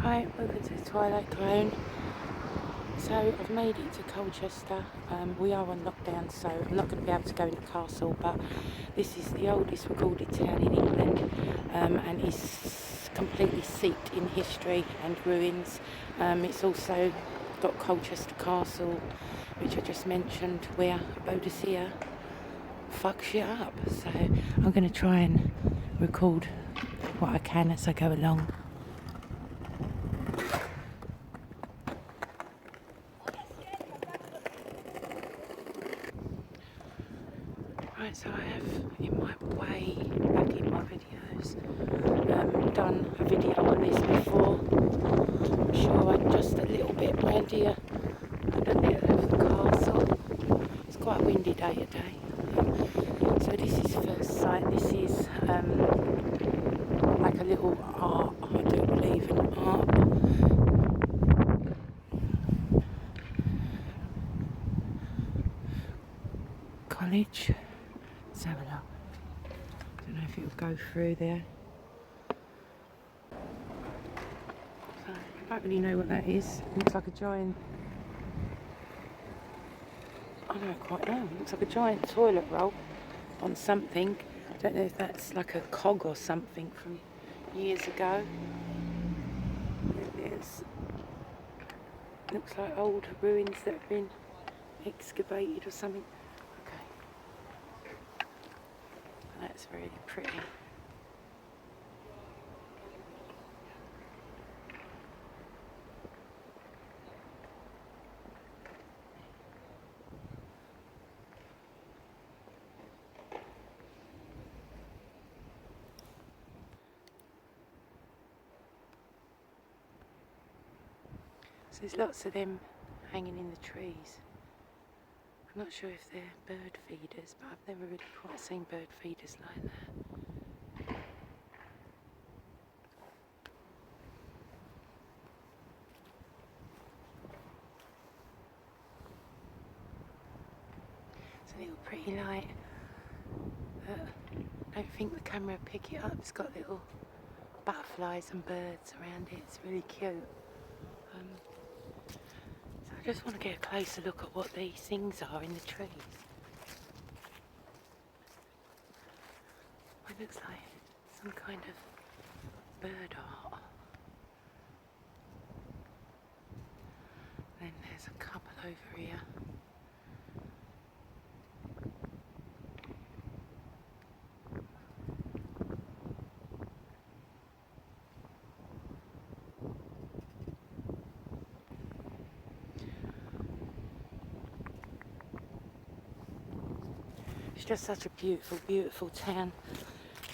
Hi, welcome to the Twilight Zone. So I've made it to Colchester. We are on lockdown, so I'm not going to be able to go in the castle, but this is the oldest recorded town in England, and is completely steeped in history and ruins. It's also got Colchester Castle, which I just mentioned, where Boudicca fucks shit up. So I'm going to try and record what I can as I go along. Right, so I have in my way back in my videos done a video on this before. I'm sure I'm just a little bit round here and a little of the castle. It's quite a windy day today. So this is first sight. This is like a little art, I do believe in art. College. Let's have a look. Don't know if it'll go through there. So, I don't really know what that is. Looks like a giant. I don't quite know. Looks like a giant toilet roll on something. I don't know if that's like a cog or something from years ago. There's looks like old ruins that have been excavated or something. Okay. That's really pretty. So there's lots of them hanging in the trees. I'm not sure if they're bird feeders, but I've never really quite seen bird feeders like that. It's a little pretty light. I don't think the camera will pick it up. It's got little butterflies and birds around it. It's really cute. So I just want to get a closer look at what these things are in the trees. It looks like some kind of bird art. Then there's a couple over here. It's just such a beautiful, beautiful town.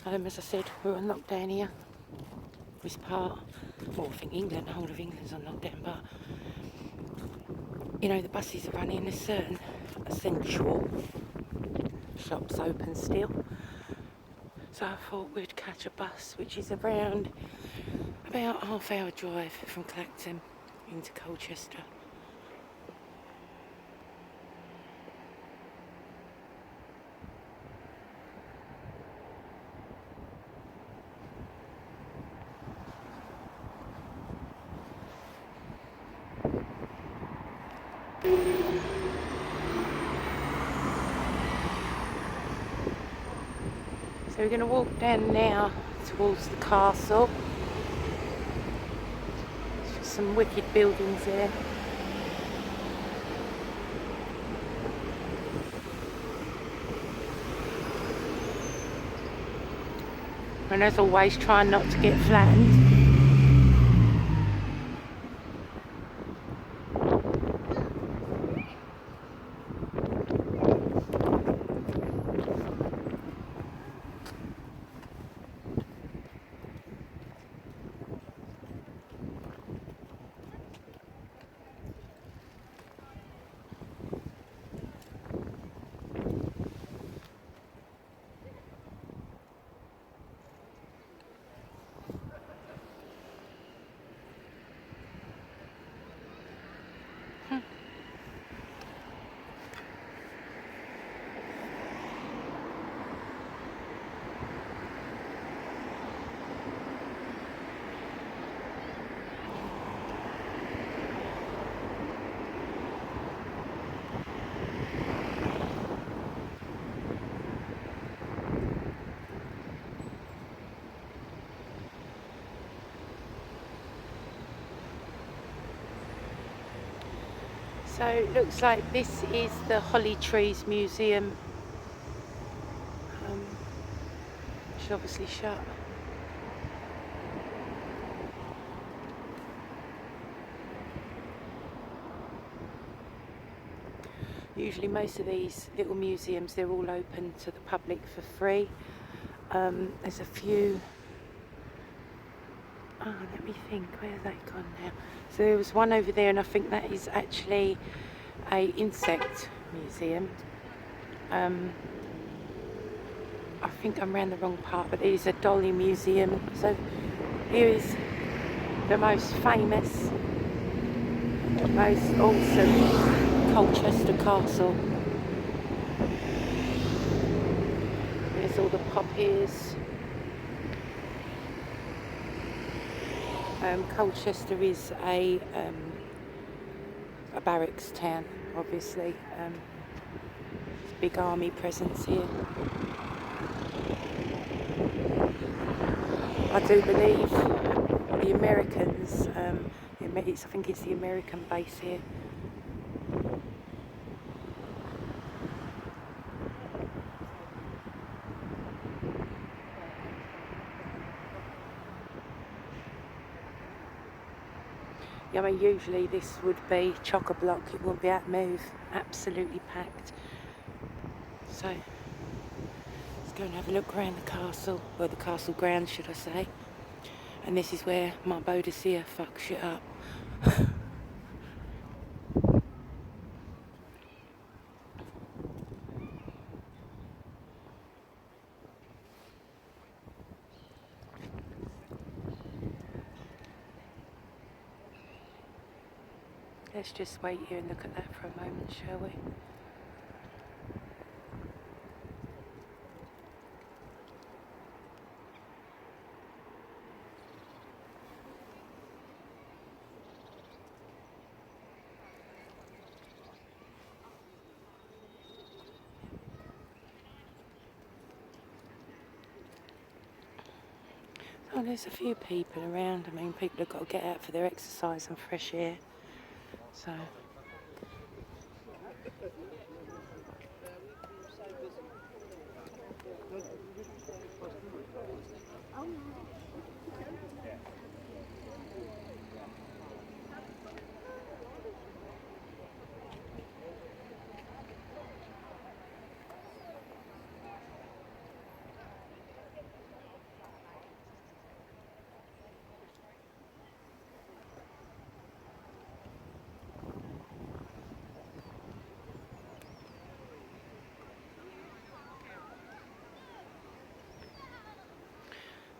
As I said, we're on lockdown here. This part, well, I think England, the whole of England's on lockdown, but you know, the buses are running. There's certain essential shops open still. So I thought we'd catch a bus, which is around about a half-hour drive from Clacton into Colchester. So we're going to walk down now towards the castle. There's just some wicked buildings there. And as always, trying not to get flattened. So it looks like this is the Hollytrees Museum, which is obviously shut. Usually most of these little museums, they're all open to the public for free. There's a few, let me think, where have they gone now? So there was one over there, and I think that is actually a insect museum. I think I'm around the wrong part, but it is a dolly museum. So here is the most famous, most awesome Colchester Castle. There's all the poppies. Colchester is a barracks town, obviously. Big army presence here. I do believe the Americans, I think it's the American base here. I mean, usually this would be chock-a-block, it wouldn't be able to move, absolutely packed. So, let's go and have a look around the castle, or the castle grounds, should I say. And this is where my Boudicca fucks shit up. Let's just wait here and look at that for a moment, shall we? Oh, there's a few people around. I mean, people have got to get out for their exercise and fresh air. So.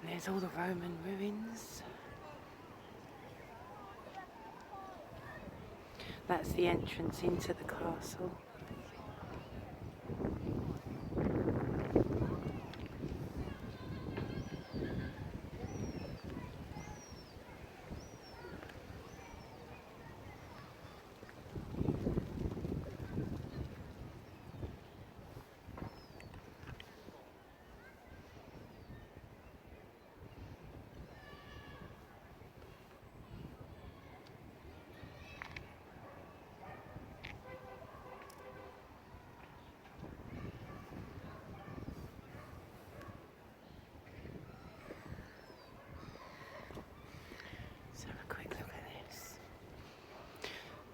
And there's all the Roman ruins. That's the entrance into the castle.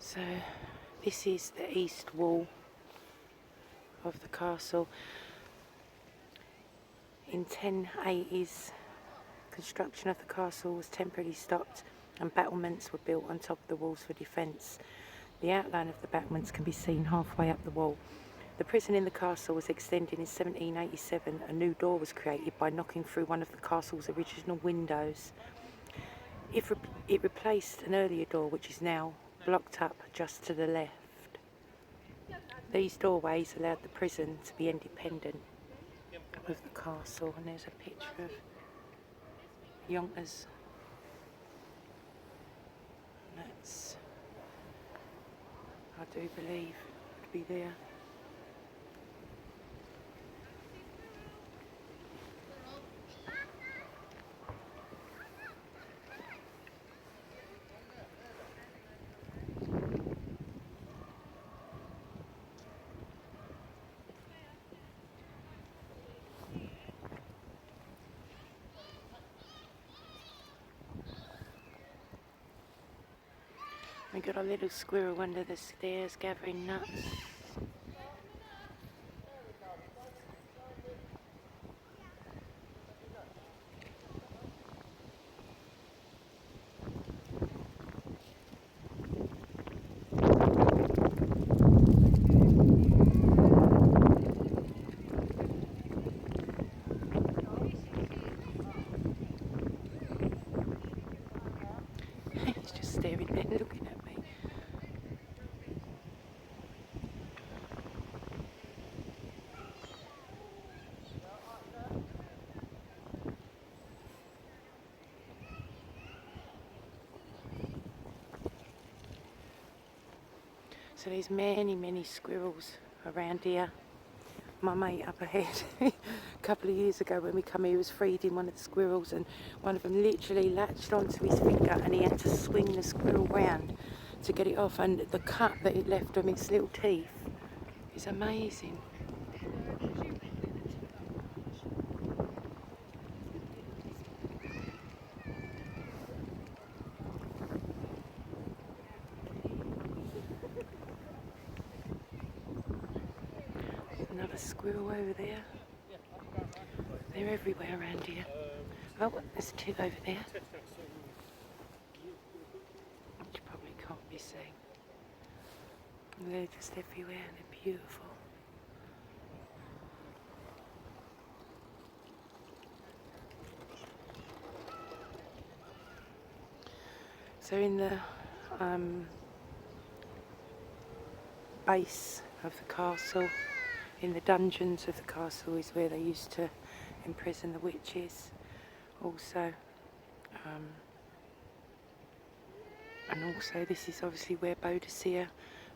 So this is the east wall of the castle. In 1080s, construction of the castle was temporarily stopped and battlements were built on top of the walls for defence. The outline of the battlements can be seen halfway up the wall. The prison in the castle was extended in 1787. A new door was created by knocking through one of the castle's original windows. It replaced an earlier door which is now blocked up just to the left. These doorways allowed the prison to be independent of the castle, and there's a picture of Yonkers. That's, I do believe, to be there. We got a little squirrel under the stairs gathering nuts. He's just staring there looking at me. So there's many squirrels around here. My mate up ahead a couple of years ago when we come here was feeding one of the squirrels, and one of them literally latched onto his finger and he had to swing the squirrel round to get it off, and the cut that it left on its little teeth is amazing. Another squirrel over there. They're everywhere around here. Oh, there's two over there, which you probably can't be seen. They're just everywhere and they're beautiful. So in the base of the castle, in the dungeons of the castle, is where they used to imprison the witches also. And also this is obviously where Boudicca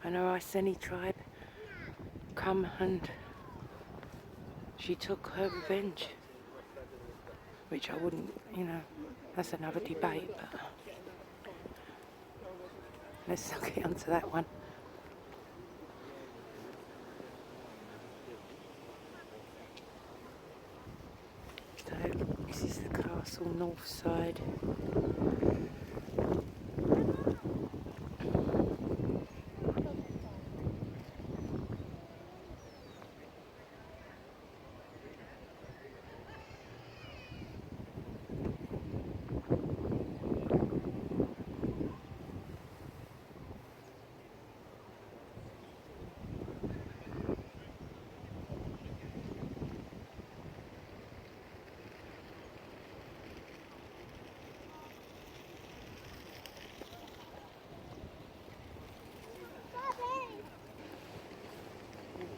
and her Iceni tribe come, and she took her revenge. Which I wouldn't, that's another debate, but let's not get onto that one. So this is the castle north side.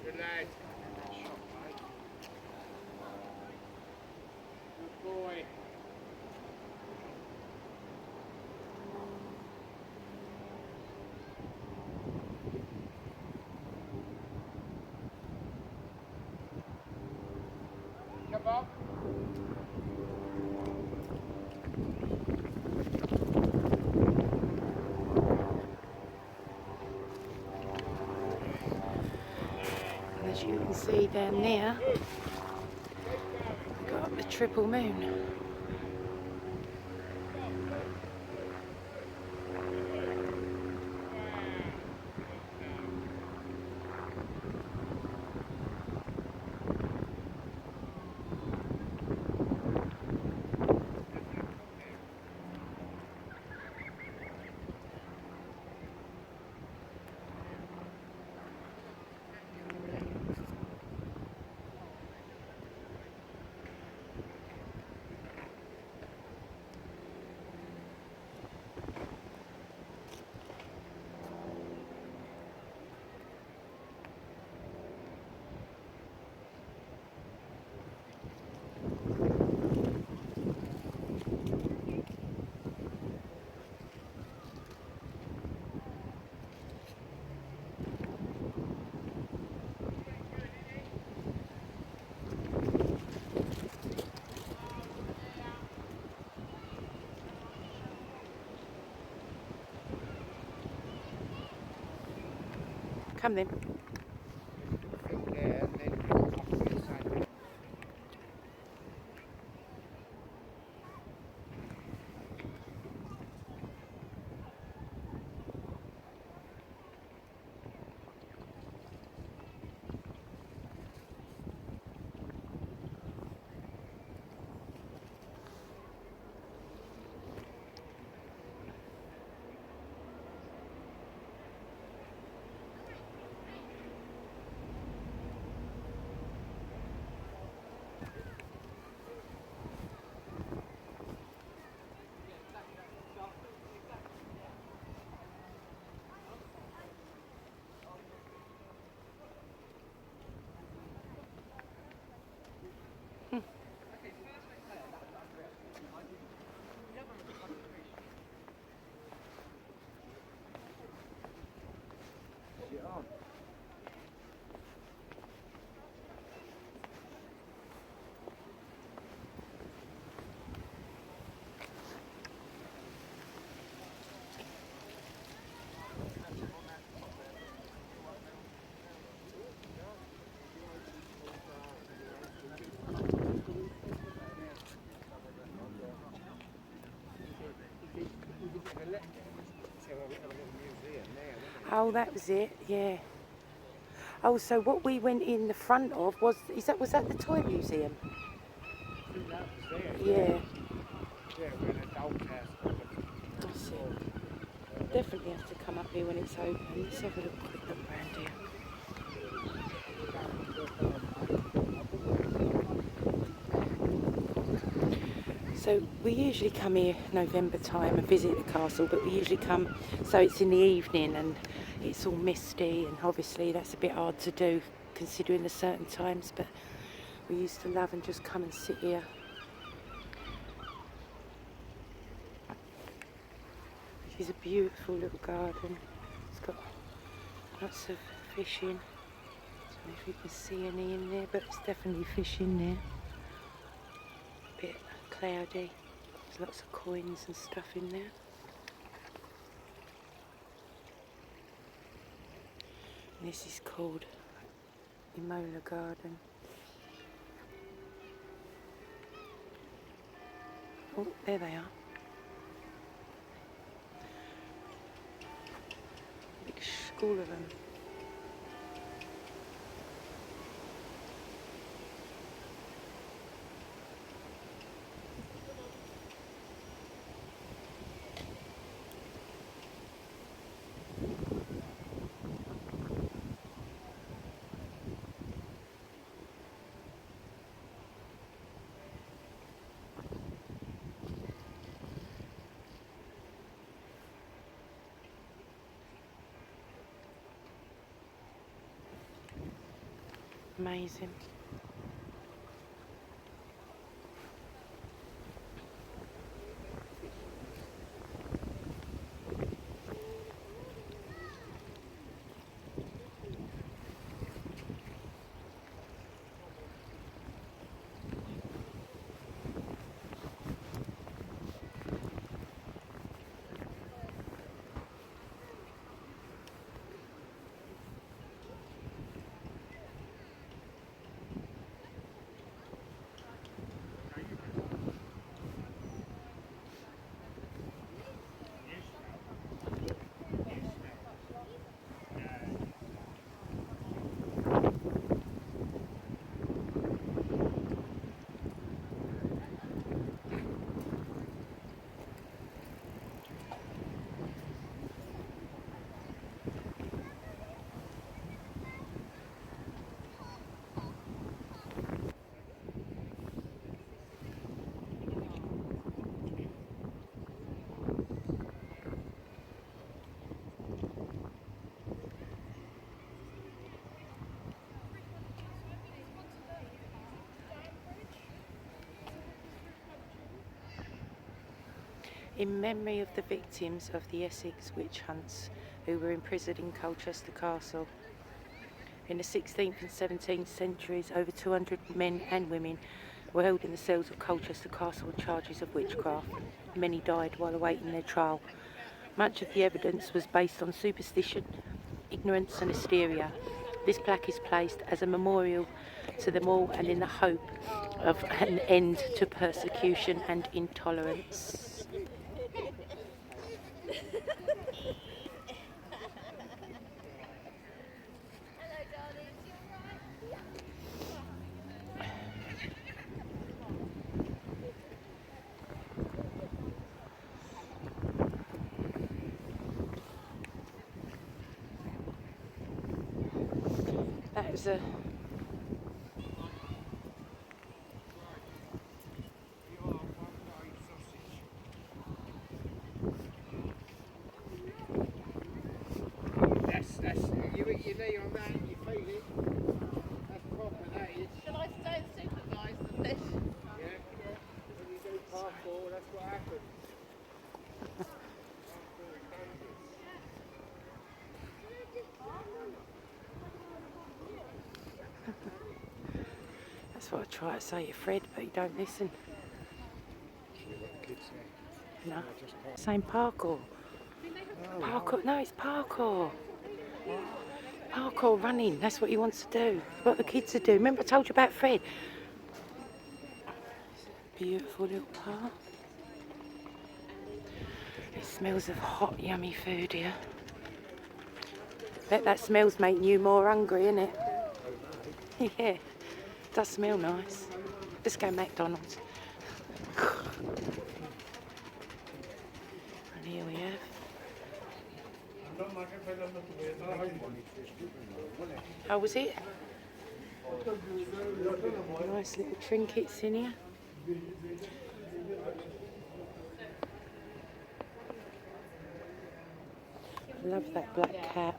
Good lad. Good boy. Come up. As you can see down there, we've got the triple moon. Come then. There, and then up to the side. Oh, that was it, yeah. Oh, so what we went in the front of was that the toy museum? I think that was there. Yeah. Yeah, we're in a old castle. That's it. Definitely have to come up here when it's open. Let's have a quick look around here. So we usually come here November time and visit the castle, but we usually come so it's in the evening and it's all misty, and obviously that's a bit hard to do considering the certain times, but we used to love and just come and sit here. It's a beautiful little garden. It's got lots of fish in. I don't know if you can see any in there, but it's definitely fish in there. A bit cloudy. There's lots of coins and stuff in there. And this is called Imola Garden. Oh, there they are. Big school of them. Amazing. In memory of the victims of the Essex witch hunts who were imprisoned in Colchester Castle. In the 16th and 17th centuries, over 200 men and women were held in the cells of Colchester Castle on charges of witchcraft. Many died while awaiting their trial. Much of the evidence was based on superstition, ignorance and hysteria. This plaque is placed as a memorial to them all and in the hope of an end to persecution and intolerance. That was a That's you eat your knee on that and you feel it. That's proper, that is. Shall I stay and supervise the fish? Yeah. When you do parkour, that's what happens. That's what I try to say to Fred, but he don't listen. No. Same parkour. Parkour, no, it's parkour. Parkour running, that's what he wants to do. What the kids are doing. Remember I told you about Fred? Beautiful little park. It's Smells of hot, yummy food here. Bet that smell's making you more hungry, innit? Yeah, does smell nice. Let's go McDonald's. And here we have. How was it? Nice little trinkets in here. I love that black cat.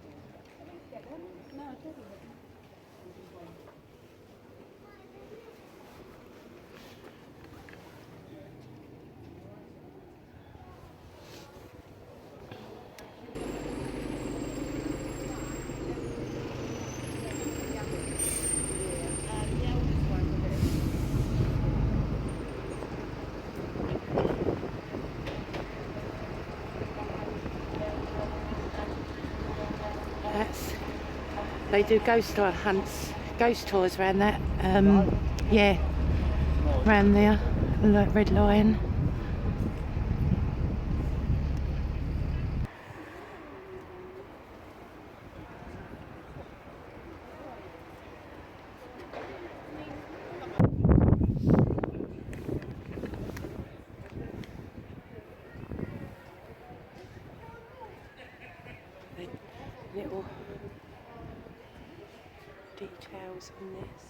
They do ghost hunts, ghost tours around that. Yeah, around there, like Red Lion. The little details on this.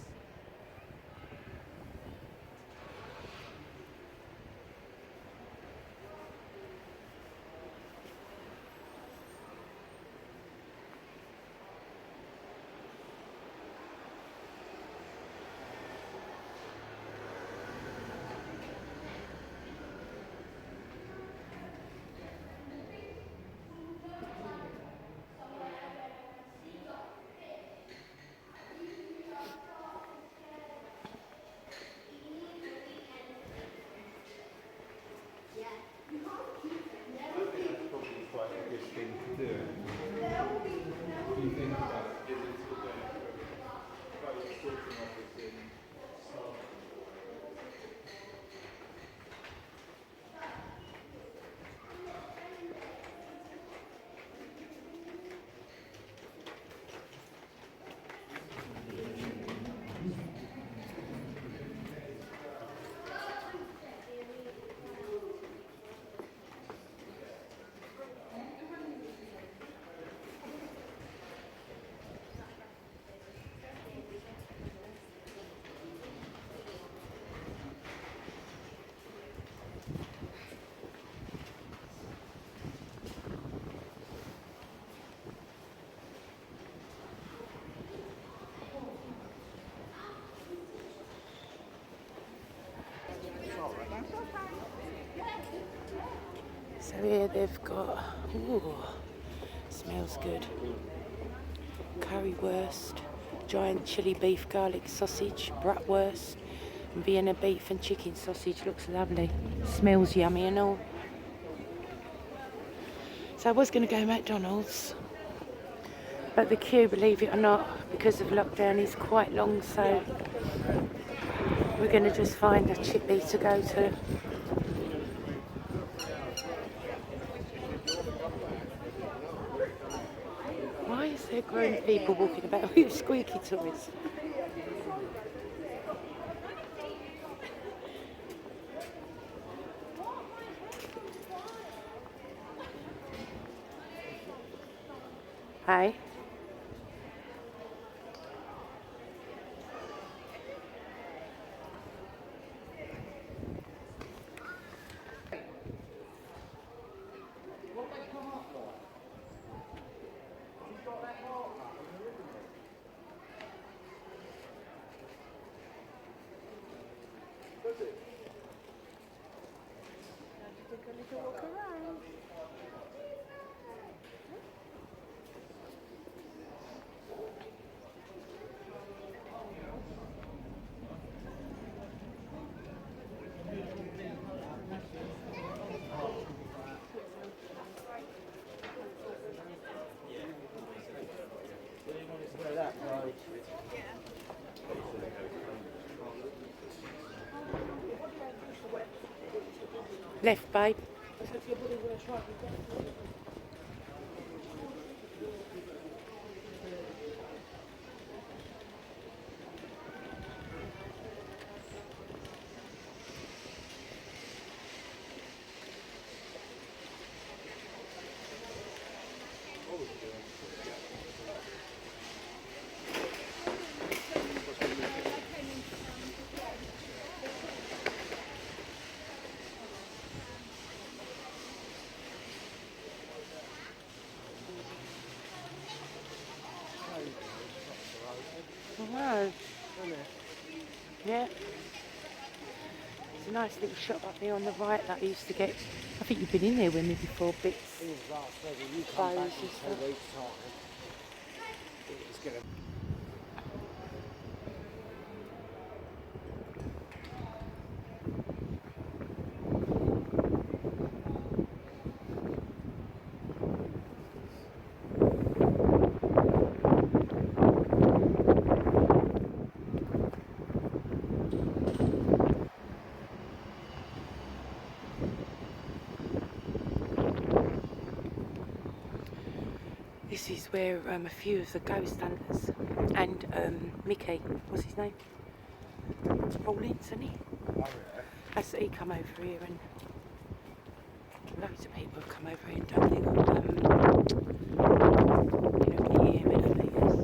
So here they've got, ooh, smells good. Currywurst, giant chili beef garlic sausage, bratwurst, and Vienna beef and chicken sausage. Looks lovely. Smells yummy and all. So I was going to go McDonald's, but the queue, believe it or not, because of lockdown is quite long, so we're going to just find a chippy to go to. Why is there grown people walking about with squeaky toys? Hey? Left, babe. Wow. Yeah. It's a nice little shop up there on the right that I used to get. I think you've been in there with me before, bits. Things last weather, you come back Clothes in and 2 stuff. weeks' time. It's going to. This is where a few of the ghost hunters and Mickey, what's his name? Rawlins, isn't he? He come over here, and loads of people have come over here and done little, EMF meters.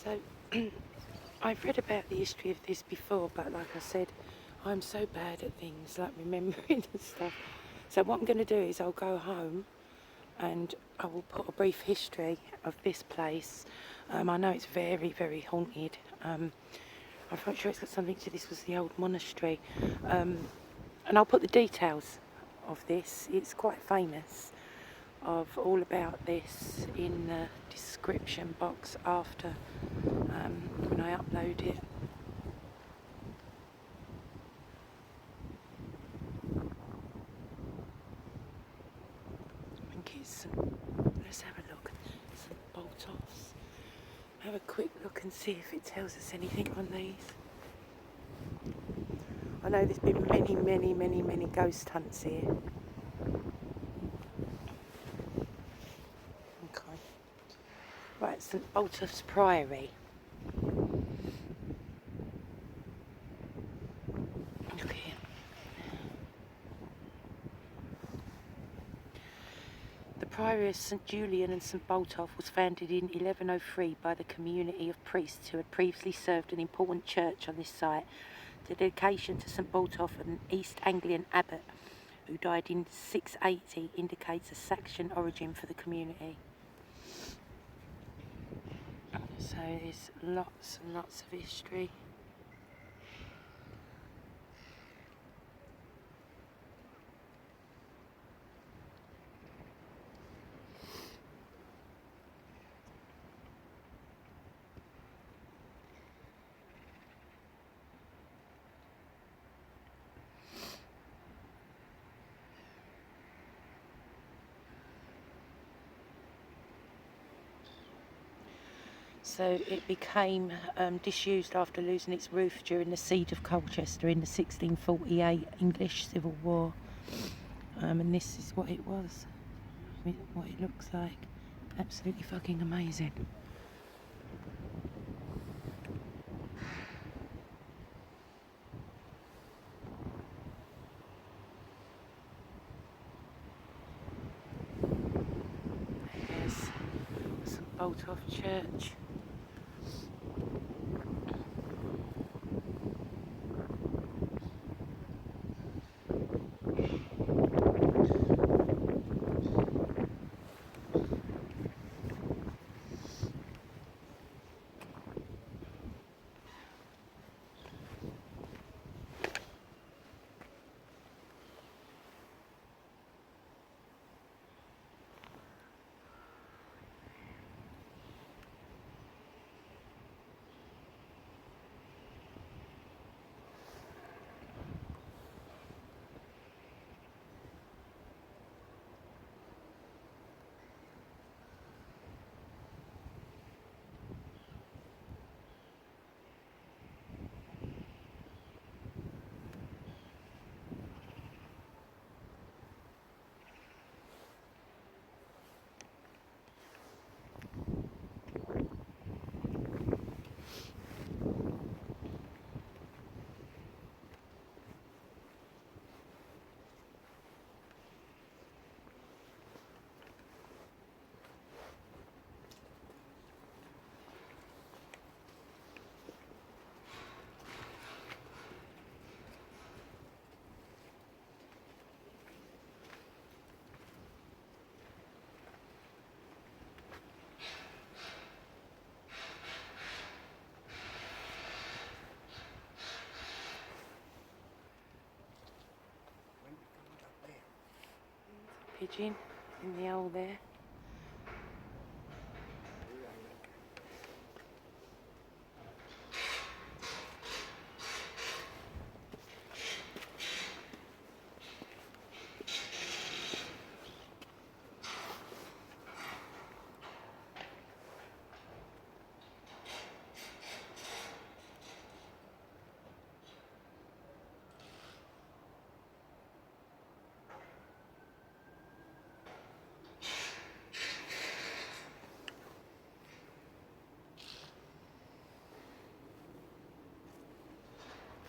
So, I've read about the history of this before, but like I said, I'm so bad at things like remembering and stuff. So what I'm going to do is I'll go home and I will put a brief history of this place. I know it's very, very haunted. I'm not sure it's got something to this was the old monastery. And I'll put the details of this. It's quite famous. of all about this in the description box after when I upload it. I think it's let's have a look. Some bolt-offs. Have a quick look and see if it tells us anything on these. I know there's been many ghost hunts here. Okay. Right, St Botolph's Priory. Look here. The Priory of St Julian and St Botolph was founded in 1103 by the community of priests who had previously served an important church on this site. The dedication to St Botolph, an East Anglian abbot who died in 680, indicates a Saxon origin for the community. So there's lots and lots of history. So it became disused after losing its roof during the siege of Colchester in the 1648 English Civil War. And this is what it was, what it looks like. Absolutely fucking amazing. There's St Botolph Church. Pigeon in the hole there.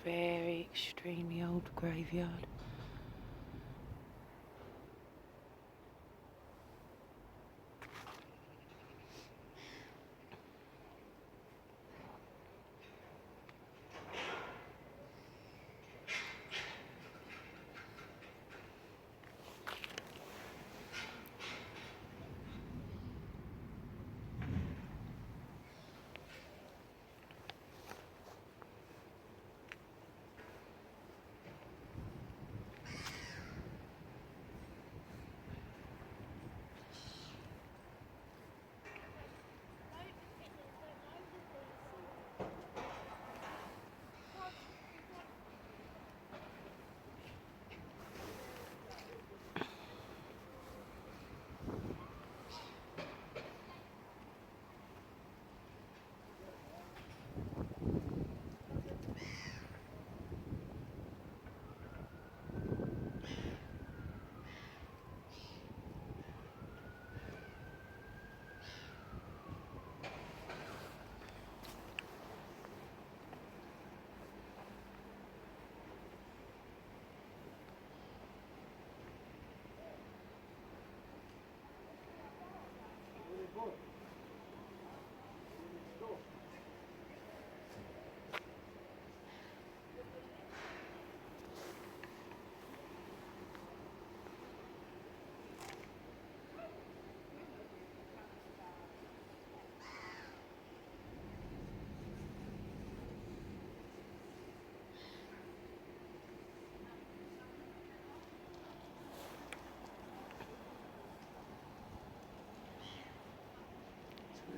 Very extremely old graveyard.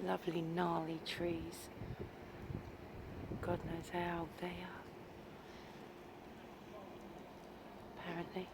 Lovely gnarly trees. God knows how old they are. Apparently.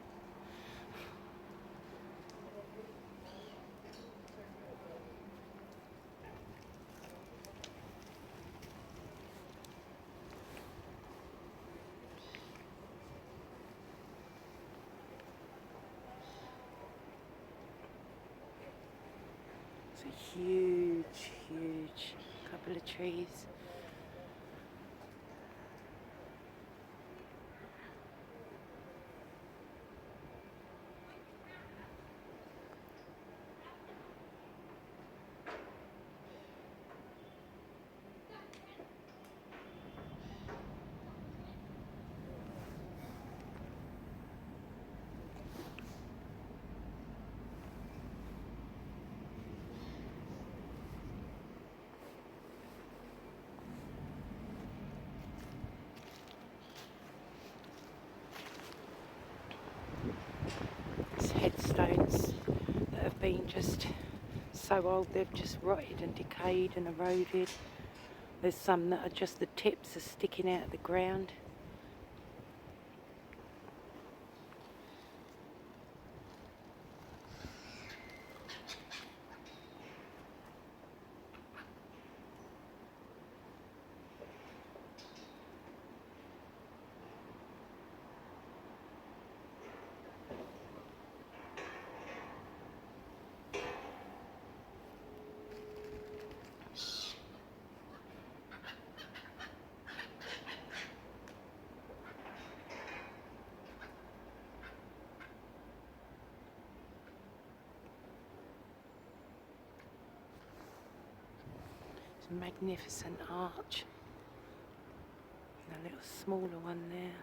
It's a huge, huge couple of trees. It's headstones that have been just so old they've just rotted and decayed and eroded. There's some that are just the tips are sticking out of the ground. It's a magnificent arch. And a little smaller one there.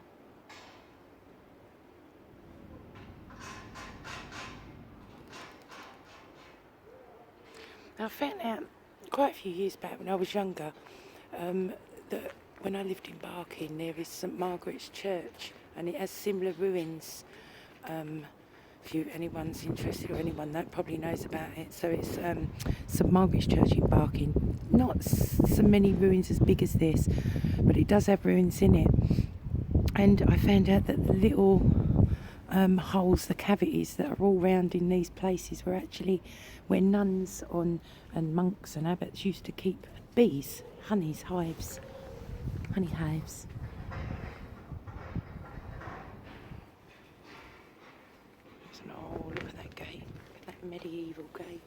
Now, I found out quite a few years back when I was younger that when I lived in Barking there is St Margaret's Church and it has similar ruins. If anyone's interested or anyone that probably knows about it. So it's St Margaret's Church in Barking. Not so many ruins as big as this, but it does have ruins in it. And I found out that the little holes, the cavities that are all round in these places were actually where nuns and monks and abbots used to keep bees, honey hives. Oh, look at that gate, look at that medieval gate.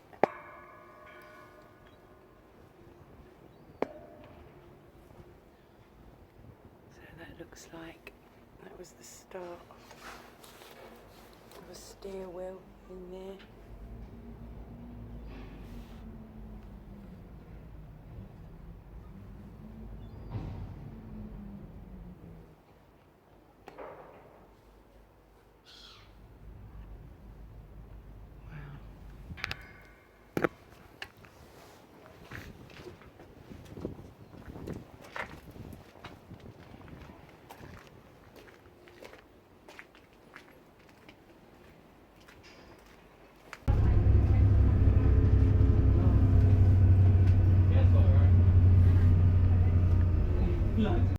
So that looks like that was the start of a stairwell in there.